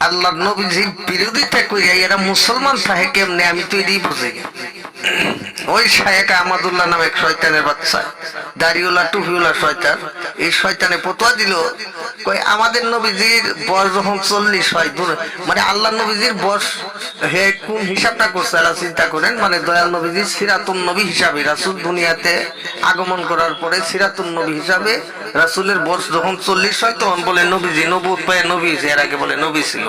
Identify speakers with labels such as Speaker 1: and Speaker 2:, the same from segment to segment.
Speaker 1: আল্লাহর নবীজির বিরোধিতা কইরা এরা মুসলমান থাকে কেমনে, আমি তো এটাই বুঝি না। ওই শায়েখ আহমদুল্লাহ নামে এক শয়তানের বাচ্চা, দাড়িওয়ালা টুপিওয়ালা শয়তান, এই শয়তানে ফতোয়া দিল কই আমাদের নবীজির বয়স যখন 40 হয়, মানে আল্লাহ নবীজির বয়স হে কোন হিসাবটা করছে আল্লাহ চিন্তা করেন। মানে দয়াল নবীজি সিরাতুন নবী হিসাবে রাসূল দুনিয়াতে আগমন করার পরে সিরাতুন নবী হিসাবে রাসূলের বয়স যখন 40 হয় তখন বলে নবীজি নবুয়ত পায় নবী, এর আগে বলে নবী ছিল।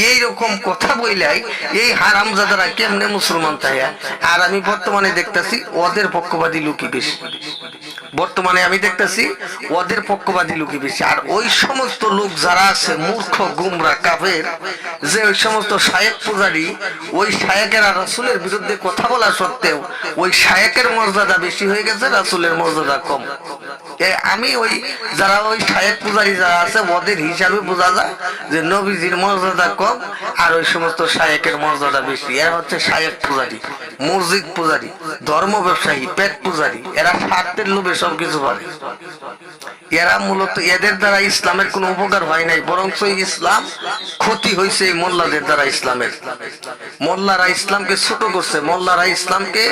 Speaker 1: এইরকম কথা বইলাই এই হারামজাদারা কেমনে মুসলমান থাকে। আর আমি বর্তমানে দেখতেছি ওদের পক্ষপাতী লোকই বেশি, বর্তমানে আমি দেখতেছি ওদের পক্ষপাতী লোকই বেশি। আর ওই সমস্ত লোক যারা আছে মূর্খ গুমরা কাফের, যে ওই সমস্ত শায়েক পূজারী, ওই শায়েকেরা রাসূলের বিরুদ্ধে কথা বলা সত্ত্বেও ওই শায়েকের মর্যাদা বেশি হয়ে গেছে, রাসূলের মর্যাদা কম। আমি ওই যারা ওই শায়েক পূজারী যারা আছে ওদের হিসাবে বোঝা যায় যে নবীজির মর্যাদা কম আর ওই সমস্ত শায়েকের মর্যাদা বেশি। এরা হচ্ছে শায়েক পূজারী, মসজিদ পূজারী, ধর্ম ব্যবসায়ী, পেট পূজারী। এরা স্বার্থের লোভে সবকিছু পারে। এরা মূলত এদের দ্বারা ইসলামের কোনো উপকার হয় নাই, বরঞ্চ ইসলাম ক্ষতি হয়েছে এই মোল্লাদের দ্বারা। ইসলামের মোল্লারা ইসলামকে ছোট করছে, মোল্লারা ইসলামকে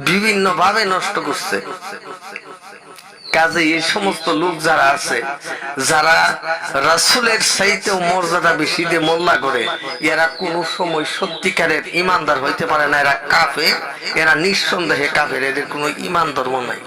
Speaker 1: বিভিন্ন ভাবে নষ্ট করছে। কাজে এই সমস্ত লোক যারা আছে, যারা রাসূলের চাইতেও মর্যাদা বেশি দিয়ে মোল্লা করে, এরা কোন সময় সত্যিকারের ইমানদার হইতে পারে না। এরা কাফের, এরা নিঃসন্দেহে কাফের, এদের কোনো ইমান ধর্ম নাই।